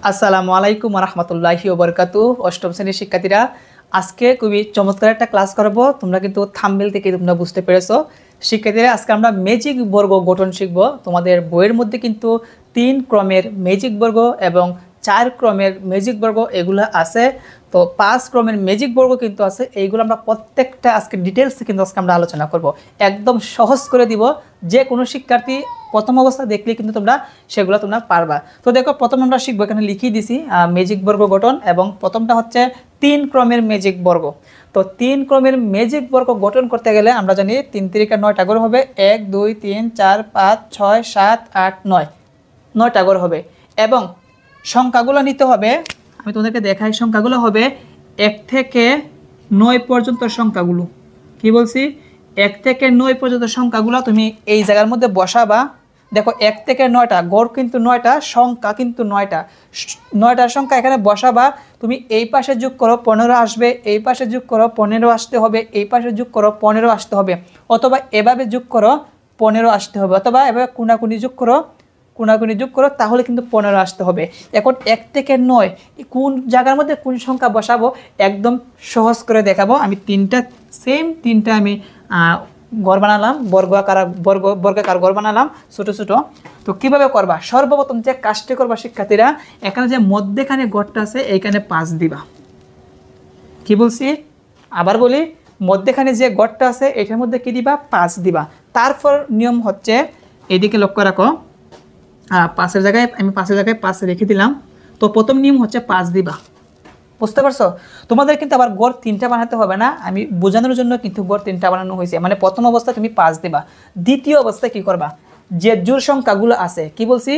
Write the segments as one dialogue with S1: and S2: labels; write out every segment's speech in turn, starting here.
S1: আসসালামু আলাইকুম রহমতুল্লাহি ওবরকাতু। অষ্টম শ্রেণীর শিক্ষার্থীরা, আজকে খুবই চমৎকার একটা ক্লাস করব। তোমরা কিন্তু থাম্বনেল থেকে তোমরা বুঝতে পেরেছো। শিক্ষার্থীরা, আজকে আমরা ম্যাজিক বর্গ গঠন শিখব। তোমাদের বইয়ের মধ্যে কিন্তু 3 ক্রমের ম্যাজিক বর্গ এবং 4 ক্রমের ম্যাজিক বর্গ এগুলো আছে। তো 5 ক্রমের ম্যাজিক বর্গ কিন্তু আছে। এইগুলো আমরা প্রত্যেকটা আজকে ডিটেলসে কিন্তু আজকে আমরা আলোচনা করব। একদম সহজ করে দিব, যে কোনো শিক্ষার্থী প্রথম অবস্থা দেখলে কিন্তু সেগুলো তোমরা পারবা। তো দেখো, প্রথম আমরা শিখবো, এখানে লিখিয়ে দিছি ম্যাজিক বর্গ গঠন, এবং প্রথমটা হচ্ছে 3 ক্রমের ম্যাজিক বর্গ। তো 3 ক্রমের ম্যাজিক বর্গ গঠন করতে গেলে আমরা জানি 3 3 9টা করে হবে। 1 2 3 4 5 6 7 8 9, 9টা করে হবে। এবং সংখ্যাগুলো নিতে হবে, আমি তোমাদেরকে দেখাই। সংখ্যাগুলো হবে 1 থেকে 9 পর্যন্ত সংখ্যাগুলো। কি বলছি? 1 থেকে 9 পর্যন্ত সংখ্যাগুলো তুমি এই জায়গার মধ্যে বসাবা। দেখো, 1 থেকে 9টা, গড় কিন্তু 9টা, সংখ্যা কিন্তু 9টা। 9টার সংখ্যা এখানে বসাবা। তুমি এই পাশে যোগ করো 15 আসবে, এই পাশে যোগ করো 15 আসতে হবে, এই পাশে যোগ করো 15 আসতে হবে, অথবা এভাবে যোগ করো 15 আসতে হবে, অথবা এভাবে কোনাকুনি যোগ করো, তাহলে কিন্তু 15 আসতে হবে। এখন 1 থেকে 9 কোন জায়গার মধ্যে কোন সংখ্যা বসাবো একদম সহজ করে দেখাবো। আমি তিনটা আমি গড় বানালাম, বর্গাকার গড় বানালাম ছোট ছোট। তো কিভাবে করবা? সর্বপ্রথম যে কাজটি করবা শিক্ষার্থীরা, এখানে যে মধ্যেখানে গড়টা আছে এইখানে 5 দিবা। কি বলছি? আবার বলি, মধ্যেখানে যে গড়টা আছে এটার মধ্যে কি দিবা? 5 দিবা। তারপর নিয়ম হচ্ছে, এইদিকে লক্ষ্য রাখো, 5-এর জায়গায় আমি 5 রেখে দিলাম। তো প্রথম নিয়ম হচ্ছে 5 দিবা। বুঝতে পারছো? তোমাদের কিন্তু আবার গড় 3টা বানাতে হবে না, আমি বোঝানোর জন্য কিন্তু গড় 3টা বানানো হয়েছে। মানে প্রথম অবস্থায় তুমি 5 দিবা। দ্বিতীয় অবস্থায় কি করবা? যে জোড় সংখ্যাগুলো আছে, কি বলছি?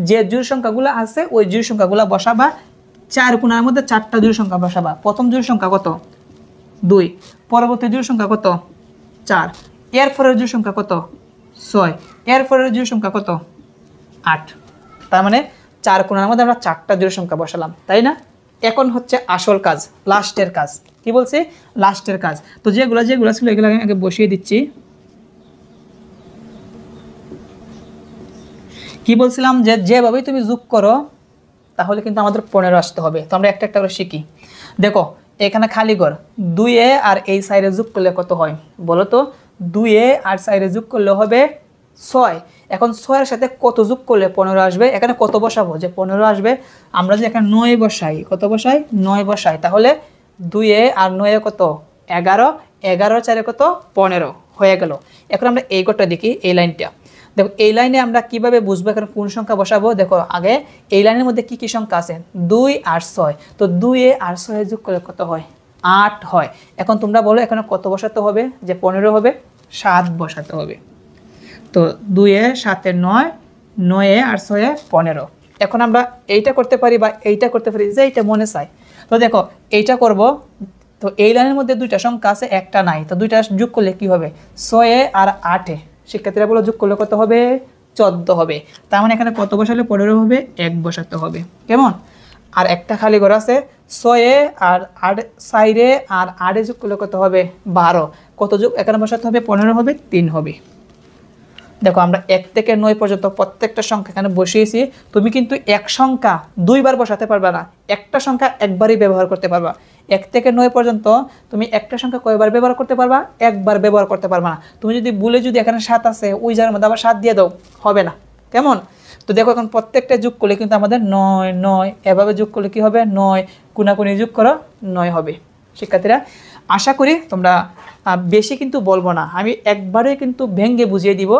S1: যে জোড় সংখ্যাগুলো আছে ওই জোড় সংখ্যাগুলো বসাবা। 4 কোণার মধ্যে 4টা জোড় সংখ্যা বসাবা। প্রথম জোড় সংখ্যা কত? 2। পরবর্তী জোড় সংখ্যা কত? 4। এর পরের জোড় সংখ্যা কত? 6। এর পরের জোড় সংখ্যা কত? 8। তার মানে 4 কোণার মধ্যে আমরা 4টা জোড় সংখ্যা বসালাম, তাই না? এখন হচ্ছে আসল কাজ, লাস্টের কাজ। কি বলছি? লাস্টের কাজ। তো যেগুলো ছিল এগুলো আমি আগে বসিয়ে দিচ্ছি। কি বলছিলাম? যেভাবেই তুমি যোগ করো তাহলে কিন্তু আমাদের 15 আসতে হবে। তো আমরা একটা একটা করে শিখি। দেখো, এখানে খালি ঘর 2a আর এই সাইডে যোগ করলে কত হয় বলো তো? 2a আর সাইডে যোগ করলে হবে 6। এখন 6-এর সাথে কত যোগ করলে 15 আসবে? এখানে কত বসাবো যে 15 আসবে? আমরা যে এখানে 9 বসাই, কত বসাই? 9 বসাই, তাহলে 2a আর 9 কত? 11। 11 4 কত? 15 হয়ে গেল। এখন আমরা এই ঘরটা দেখি, এই লাইনটা দেখো। এই লাইনে আমরা কিভাবে বুঝবো এখানে কোন সংখ্যা বসাবো? দেখো, আগে এই লাইনের মধ্যে কি কি সংখ্যা আছে? 2 আর 6। তো 2a আর 6 যোগ করলে কত হয়? 8 হয়। এখন তোমরা বলো এখানে কত বসাতে হবে যে 15 হবে? 7 বসাতে হবে। তো 2 7 9, 9 আর 6 15। এখন আমরা এইটা করতে পারি বা এইটা করতে পারি, যে এইটা মনে চাই। তো দেখো, এইটা করব। তো এই লাইনের মধ্যে 2টা সংখ্যা আছে, একটা নাই। তো 2টা যোগ করলে কি হবে? 6 আর 8। শিক্ষার্থীরা বলো, যোগ করলে কত হবে? 14 হবে। তার মানে এখানে কত বসালে 15 হবে? 1 বসাতে হবে। কেমন? আর একটা খালি ঘর আছে, 6 আর 8 সাইডে আর 8 যোগ করলে কত হবে? 12। কত যোগ এখানে বসাতে হবে? 15 হবে, 3 হবে। দেখো, আমরা 1 থেকে 9 পর্যন্ত প্রত্যেকটা সংখ্যা এখানে বসিয়েছি। তুমি কিন্তু এক সংখ্যা 2 বার বসাতে পারবে না, একটা সংখ্যা একবারই ব্যবহার করতে পারবা। 1 থেকে 9 পর্যন্ত তুমি একটা সংখ্যা কয়বার ব্যবহার করতে পারবা? একবার ব্যবহার করতে পারবা না। তুমি যদি ভুলে এখানে 7 আছে, ওই জায়গার মধ্যে আবার 7 দিয়ে দাও, হবে না। কেমন? তো দেখো, এখন প্রত্যেকটা যোগ করলে কিন্তু আমাদের 9 9, এভাবে যোগ করলে কি হবে? 9 কোনাকুনি যোগ করো, 9 হবে। শিক্ষার্থীরা, আশা করি তোমরা বেশি কিন্তু বলবো না, আমি একবারে কিন্তু ভেঙে বুঝিয়ে দিব।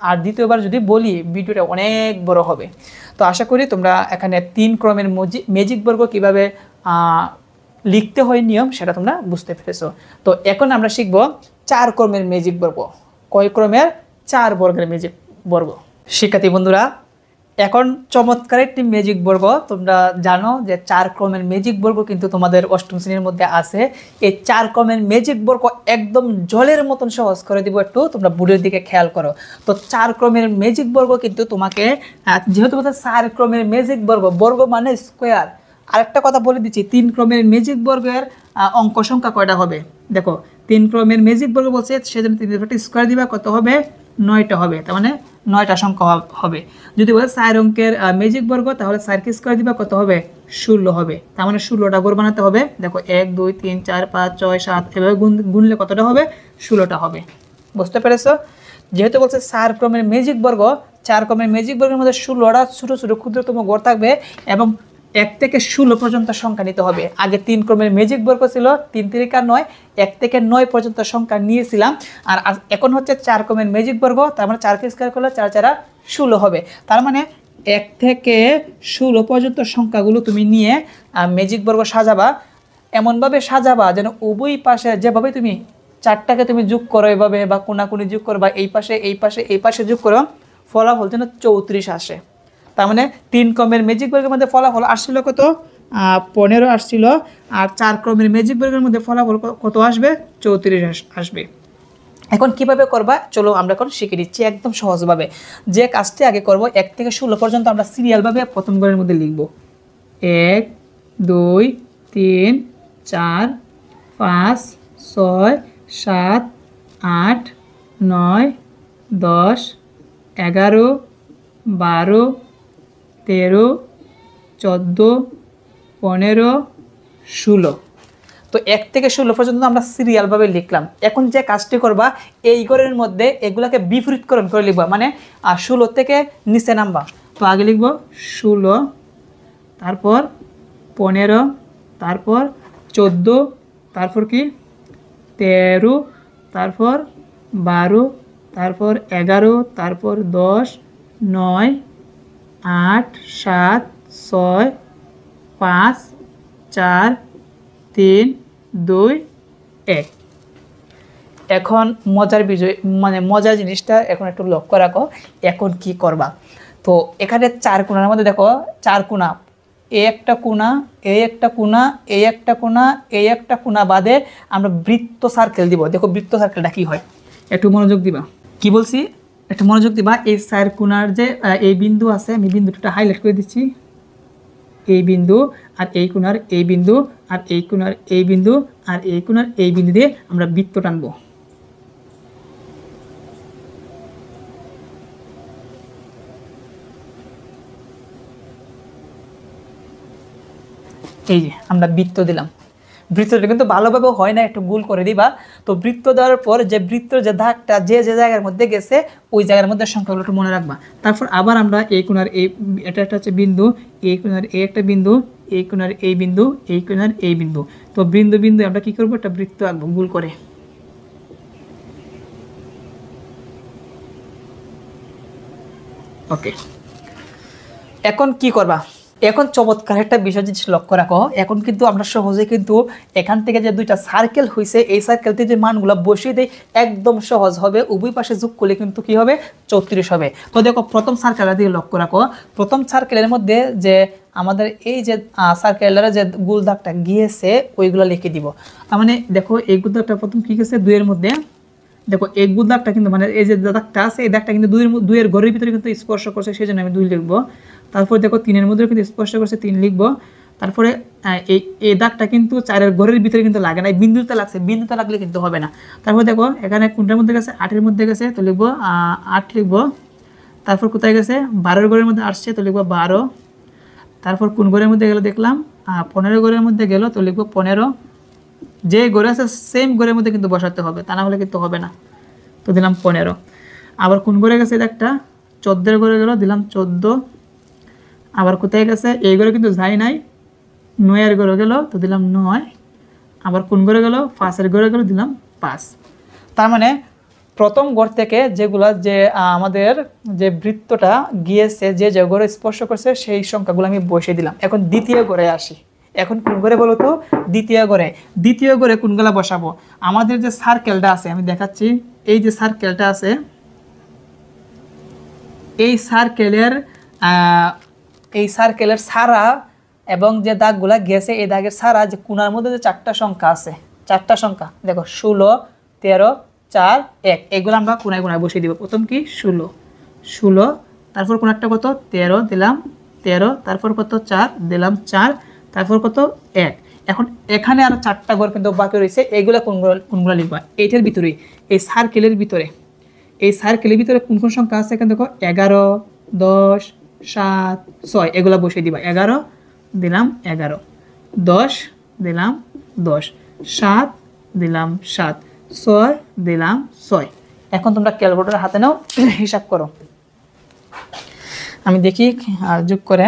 S1: আর দ্বিতীয়বার যদি বলি ভিডিওটা অনেক বড় হবে। তো আশা করি তোমরা এখানে 3 ক্রমের ম্যাজিক বর্গ কীভাবে লিখতে হয় নিয়ম, সেটা তোমরা বুঝতে পেরেছো। তো এখন আমরা শিখব 4 ক্রমের ম্যাজিক বর্গ। কয় ক্রমের? 4 বর্গের ম্যাজিক বর্গ। শিক্ষার্থী বন্ধুরা, এখন চমৎকার একটি ম্যাজিক বর্গ। তোমরা জানো যে 4 ক্রমের ম্যাজিক বর্গ কিন্তু তোমাদের অষ্টম শ্রেণীর মধ্যে আছে। এই 4 ক্রমের ম্যাজিক বর্গ একদম জলের মতন সহজ করে দিব। একটু তোমরা বোর্ডের দিকে খেয়াল করো। তো 4 ক্রমের ম্যাজিক বর্গ কিন্তু তোমাকে, যেহেতু 4 ক্রমের ম্যাজিক বর্গ, বর্গ মানে স্কোয়ার। আরেকটা কথা বলে দিচ্ছি, 3 ক্রমের ম্যাজিক বর্গের অঙ্ক সংখ্যা কয়টা হবে? দেখো, 3 ক্রমের ম্যাজিক বর্গ বলছে, সেজন্য 3 স্কোয়ার দিবা, কত হবে? 9টা হবে। তার মানে 9টা সংখ্যা হবে। যদি বলে 4 অঙ্কের ম্যাজিক বর্গ তাহলে 4 কে স্কয়ার দিবা কত হবে 16 হবে। তার মানে 16টা ঘর বানাতে হবে। দেখো 1 2 3 4 5 6 7 এভাবে গুনলে কতটা হবে 16টা হবে। বুঝতে পেরেছো? যেহেতু বলছে 4 ক্রমের ম্যাজিক বর্গ, 4 ক্রমের ম্যাজিক বর্গের মধ্যে 16টা ছোট ছোট ক্ষুদ্রতম ঘর থাকবে এবং 1 থেকে 16 পর্যন্ত সংখ্যা নিতে হবে। আগে 3 ক্রমের ম্যাজিক বর্গ ছিল 3 3 9, 1 থেকে 9 পর্যন্ত সংখ্যা নিয়েছিলাম। আর এখন হচ্ছে 4 ক্রমের ম্যাজিক বর্গ, তার মানে 4 কে স্কয়ার করলে 4 4 16 হবে। তার মানে 1 থেকে 16 পর্যন্ত সংখ্যাগুলো তুমি নিয়ে ম্যাজিক বর্গ সাজাবা, এমনভাবে সাজাবা যেন উভয় পাশে যেভাবে তুমি 4টাকে তুমি যোগ করো এভাবে বা কোনাকুনি যোগ করো বা এই পাশে এই পাশে এই পাশে যোগ করো, ফলাফল যেন 34 আসে। তার মানে 3 ক্রমের ম্যাজিক বর্গের মধ্যে ফলাফল আসছিল কত 15 আসছিল, আর 4 ক্রমের ম্যাজিক বর্গের মধ্যে ফলাফল কত আসবে 34 আসবে। এখন কিভাবে করবা চলো আমরা এখন শিখে দিচ্ছি একদম সহজভাবে। যে কাজটি আগে করব 1 থেকে 16 পর্যন্ত আমরা সিরিয়ালভাবে প্রথম ঘরের মধ্যে লিখব। 1 2 3 4 5 6 7 8 9 10 11 12 13 14 15 16। তো 1 থেকে 16 পর্যন্ত আমরা সিরিয়ালভাবে লিখলাম। এখন যে কাজটি করবা এই ঘরের মধ্যে এগুলাকে বিপরীতকরণ করে লিখবা, মানে 16 থেকে নিচে নামবা। তো আগে লিখব 16, তারপর 15, তারপর 14, তারপর কি 13, তারপর 12, তারপর 11, তারপর 10, 9, 8, 7, 6, 5, 4, 3, 2, 1। এখন মজার বিষয় মানে মজার জিনিসটা এখন একটু লক্ষ্য রাখো। এখন কি করবা, তো এখানে 4 কোণার মধ্যে দেখো 4 কোণা, এই একটা কোণা, এই একটা কোণা, এই একটা কোণা, এই একটা কোণা বাদে আমরা বৃত্ত সার্কেল দিব। দেখো বৃত্ত সার্কেলটা কি হয়, একটু মনোযোগ দিবা। কি বলছি একটু মনোযোগ দিবা। এই 4 কোণার যে এই বিন্দু আছে, আমি বিন্দুটা হাইলাইট করে দিচ্ছি। এই বিন্দু আর এই কোণার এই বিন্দু আর এই কোণার এই বিন্দু আর এই কোণার এই বিন্দু দিয়ে আমরা বৃত্ত টানবো। এই যে আমরা বৃত্ত দিলাম। বৃত্তটা কিন্তু ভালোভাবে হয় না, একটু গোল করে দিবা। তো বৃত্ত দেওয়ার পর যে বৃত্তর যে দাগটা যে যে জায়গার মধ্যে গেছে ওই জায়গার মধ্যে সংখ্যাগুলো একটু মনে রাখবা। তারপর আবার আমরা এই কোণার এই এটা একটা হচ্ছে বিন্দু, এই কোণার এই একটা বিন্দু, এই কোণার এই বিন্দু, এই কোণার এই বিন্দু। তো বিন্দু বিন্দু আমরা কি করবো একটা বৃত্ত আঁকবো গোল করে। ওকে, এখন কি করবা, এখন চমৎকার একটা বিষয় জিনিস লক্ষ্য রাখো। এখন কিন্তু আমরা সহজে কিন্তু এখান থেকে যে 2টা সার্কেল হয়েছে এই সার্কেলতে যে মানগুলো বসিয়ে দেয় একদম সহজ হবে। উভয় পাশে যোগ করলে কিন্তু কি হবে 34 হবে। তো দেখো প্রথম সার্কেলের দিকে লক্ষ্য রাখো। প্রথম সার্কেলের মধ্যে যে আমাদের এই যে সার্কেলের যে গোল দাগটা গিয়েছে ওইগুলো লিখে দিব। তার মানে দেখো এই গোল দাগটা প্রথম কি গেছে 2 এর মধ্যে, দেখো এই গোল দাগটা কিন্তু মানে এই যে দাগটা আছে এই দাগটা কিন্তু 2 এর ঘরের ভিতরে কিন্তু স্পর্শ করছে, সেই জন্য আমি 2 লিখবো। তারপর দেখো 3 এর মধ্যে কিন্তু স্পর্শ করছে 3 লিখবো। তারপরে এই দাগটা কিন্তু 4 এর ঘরের ভিতরে কিন্তু লাগে না, বিন্দুতে লাগছে, বিন্দুতে লাগলে কিন্তু হবে না। তারপর দেখো এখানে কোনটার মধ্যে গেছে 8 এর মধ্যে গেছে, তো লিখবো 8 লিখবো। তারপর কোথায় গেছে 12 এর ঘরের মধ্যে আসছে, তো লিখবো 12। তারপর কোন ঘরের মধ্যে গেল দেখলাম 15 ঘরের মধ্যে গেল, তো লিখবো 15। যে ঘরে আছে সেম ঘরের মধ্যে কিন্তু বসাতে হবে, তা না হলে কিন্তু হবে না। তো দিলাম 15। আবার কোন ঘরে গেছে একটা 14 ঘরে গেল, দিলাম 14। আবার কোথায় গেছে এই ঘরে কিন্তু যাই নাই, 9 এর ঘরে গেল, তো দিলাম 9। আবার কোন ঘরে গেল 5 এর ঘরে গেল, দিলাম 5। তার মানে প্রথম ঘর থেকে যেগুলা যে আমাদের যে বৃত্তটা গিয়েছে যে যে ঘরে স্পর্শ করছে সেই সংখ্যাগুলো আমি বসিয়ে দিলাম। এখন দ্বিতীয় ঘরে আসি। এখন কোন ঘরে বলো তো দ্বিতীয় ঘরে। দ্বিতীয় ঘরে কোনগুলা বসাবো, আমাদের যে সার্কেলটা আছে আমি দেখাচ্ছি, এই যে সার্কেলটা আছে এই সার্কেলের সারা এবং যে দাগগুলা গেছে এই দাগের সারা যে কোণার মধ্যে যে 4টা সংখ্যা আছে, 4টা সংখ্যা দেখো 16 13 4 1, এগুলো আমরা কোণায় কোণায় বসিয়ে দিব। প্রথম কি 16, তারপর কোন একটা কত 13 দিলাম 13, তারপর কত 4 দিলাম 4, তারপর কত 1। এখন এখানে আর 4টা ঘর কিন্তু বাকি রয়েছে, এইগুলো কোনগুলো লিখবা এইটার ভিতরেই, এই সার্কেলের ভিতরে, এই সার্কেলের ভিতরে কোন কোন সংখ্যা আছে এখানে দেখো 11, 10, 7, 6 এগুলা বসিয়ে দিবা। 11 দিলাম 11, 10 দিলাম 10, 7 দিলাম 7, 6 দিলাম 6। এখন তোমরা ক্যালকুলেটর হাতে নাও, হিসাব করো। আমি দেখি যোগ করে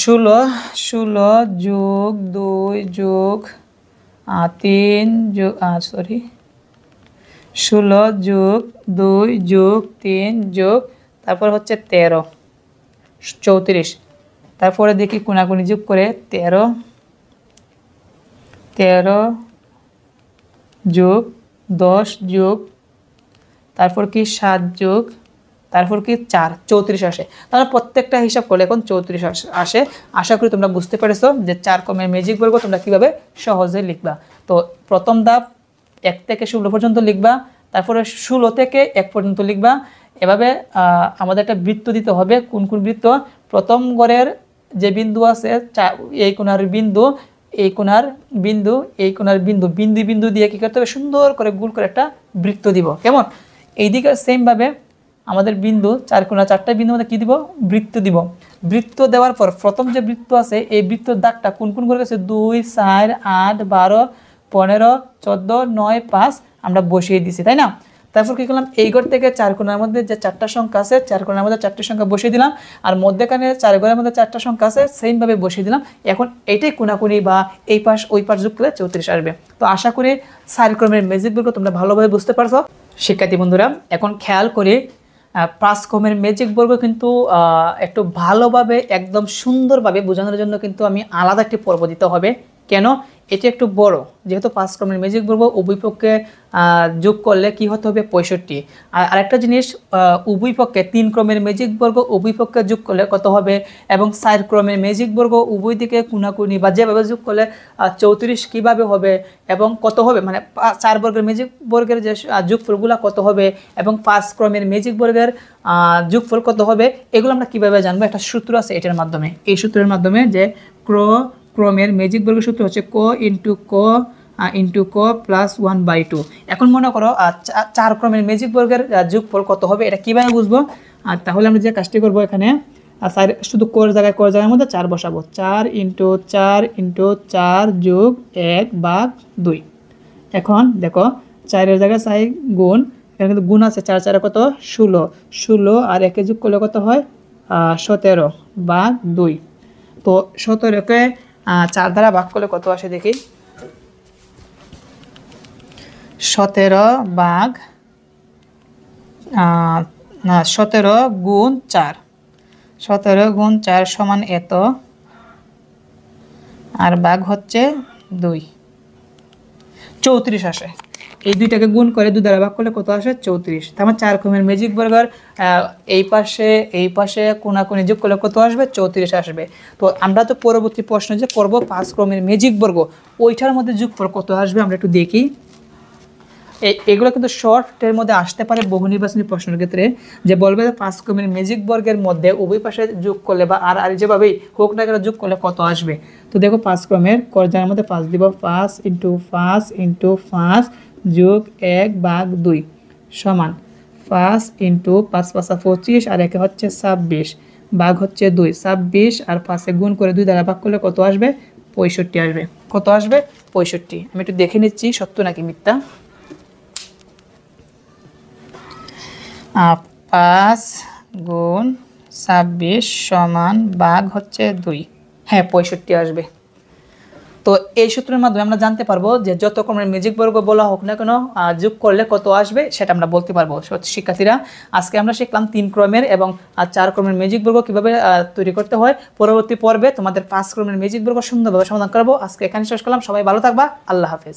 S1: 16 যোগ 2 যোগ 3 যোগ 16 যোগ 2 যোগ 3 যোগ তারপর হচ্ছে 13, 34। তারপরে দেখি কোনাকুনি যোগ করে 13 যোগ 10 যোগ তারপর কি 7 যোগ তারপর কি 4, 34 আসে। তাহলে প্রত্যেকটা হিসাব করলে এখন 34 আসে। আশা করি তোমরা বুঝতে পেরেছো যে 4 ক্রমের ম্যাজিক বর্গ তোমরা কিভাবে সহজে লিখবা। তো প্রথম ধাপ 1 থেকে 16 পর্যন্ত লিখবা, তারপরে 16 থেকে 1 পর্যন্ত লিখবা। এভাবে আমাদের একটা বৃত্ত দিতে হবে। কোন কোন বৃত্ত? প্রথম ঘরের যে বিন্দু আছে এই কোণার বিন্দু, এই কোণার বিন্দু, এই কোণার বিন্দু, বিন্দু বিন্দু দিয়ে কী করতে হবে? সুন্দর করে গোল করে একটা বৃত্ত দিব। কেমন? এইদিকে সেমভাবে আমাদের বিন্দু 4 কোণা 4টা বিন্দুর মধ্যে কী দিব? বৃত্ত দিব। বৃত্ত দেওয়ার পর প্রথম যে বৃত্ত আছে এই বৃত্তর দাগটা কোন কোন করে গেছে? 2, 4, 8, 12, 15, 14, 9, 5 আমরা বসিয়ে দিছি, তাই না? তারপর কী করলাম? এই ঘর থেকে 4 কোণার মধ্যে যে 4টা সংখ্যা আছে 4 কোণার মধ্যে 4টি সংখ্যা বসিয়ে দিলাম, আর মধ্যেখানে 4 ঘরের মধ্যে 4টা সংখ্যা আছে সেমভাবে বসিয়ে দিলাম। এখন এইটাই কোনাকুনি বা এই পাশ ওই পাশ যোগ করলে 34 আসবে। তো আশা করি 4 ক্রমের ম্যাজিক বর্গ তোমরা ভালোভাবে বুঝতে পারছো। শিক্ষার্থী বন্ধুরা, এখন খেয়াল করি 5 ক্রমের ম্যাজিক বর্গ কিন্তু একটু ভালোভাবে একদম সুন্দরভাবে বোঝানোর জন্য কিন্তু আমি আলাদা একটি পর্ব দিতে হবে। কেন? এটা একটু বড়, যেহেতু 5 ক্রমের ম্যাজিক বর্গ উভয় পক্ষে যোগ করলে কি হতে হবে? 65। আর আরেকটা জিনিস, উভয় পক্ষে 3 ক্রমের ম্যাজিক বর্গ উভয় পক্ষে যোগ করলে কত হবে, এবং 4 ক্রমের ম্যাজিক বর্গ উভয় দিকে কোনাকুনি বা যেভাবে যোগ করলে 34 কীভাবে হবে এবং কত হবে, মানে 4 বর্গের ম্যাজিক বর্গের যে যোগফলগুলো কত হবে এবং 5 ক্রমের ম্যাজিক বর্গের যোগফল কত হবে, এগুলো আমরা কীভাবে জানবো? একটা সূত্র আছে এটার মাধ্যমে। এই সূত্রের মাধ্যমে যে ক্রমের ম্যাজিক বর্গের সূত্র হচ্ছে ক ইন্টু ক প্লাস 1/2। এখন মনে করো 4 ক্রমের ম্যাজিক বর্গের যোগফল কত হবে, এটা কীভাবে বুঝবো? আর তাহলে আমরা যে কাজটি করবো এখানে শুধু কোর জায়গার মধ্যে 4 বসাবো। 4 ইন্টু 4 যোগ 1/2। এখন দেখো 4-এর জায়গায় 4 গুণ, এখানে কিন্তু গুণ আছে, 4 4 কত? 16 আর 1 যোগ করলে কত হয়? 17/2। তো 17কে 4 দ্বারা ভাগ করলে কত আসে দেখি? 17 গুণ 4, 17 গুণ 4 সমান এত, আর ভাগ হচ্ছে 2, 34 আসে। এই দুইটাকে গুণ করে 2 দ্বারা ভাগ করলে কত আসে? 34। তার মানে 4 ক্রমের ম্যাজিক বর্গের এই পাশে কোনাকুনি যোগ করলে কত আসবে? 34 আসবে। তো আমরা তো পরবর্তী প্রশ্ন যে করব 5 ক্রমের ম্যাজিক বর্গ, ওইটার মধ্যে যোগফল কত আসবে আমরা একটু দেখি। এগুলো কিন্তু শর্টের মধ্যে আসতে পারে বহু নির্বাচনী প্রশ্নের ক্ষেত্রে, যে বলবে যে 5 ক্রমের ম্যাজিক বর্গের মধ্যে উভয় পাশে যোগ করলে বা আর যেভাবেই হোক না কেন যোগ করলে কত আসবে। তো দেখো 5 ক্রমের করজার মধ্যে 5 দিব, 5 ইন্টু 5 যোগ 1/2 সমান 5 ইন্টু 5 5 25 আর একে হচ্ছে 26, ভাগ হচ্ছে 2, 26 আর 5-এ গুণ করে 2 দ্বারা ভাগ করলে কত আসবে? 65 আসবে। কত আসবে? 65। আমি একটু দেখে নিচ্ছি সত্য নাকি মিথ্যা। 5 গুণ 26 সমান ভাগ হচ্ছে 2, হ্যাঁ 65 আসবে। তো এই সূত্রের মাধ্যমে আমরা জানতে পারবো যে যত ক্রমের ম্যাজিক বর্গ বলা হোক না কেন যোগ করলে কত আসবে সেটা আমরা বলতে পারবো। শিক্ষার্থীরা, আজকে আমরা শিখলাম 3 ক্রমের এবং 4 ক্রমের ম্যাজিক বর্গ কীভাবে তৈরি করতে হয়। পরবর্তী পর্বে তোমাদের 5 ক্রমের ম্যাজিক বর্গ সুন্দরভাবে সমাধান করবো। আজকে এখানে শেষ করলাম। সবাই ভালো থাকবা। আল্লাহ হাফেজ।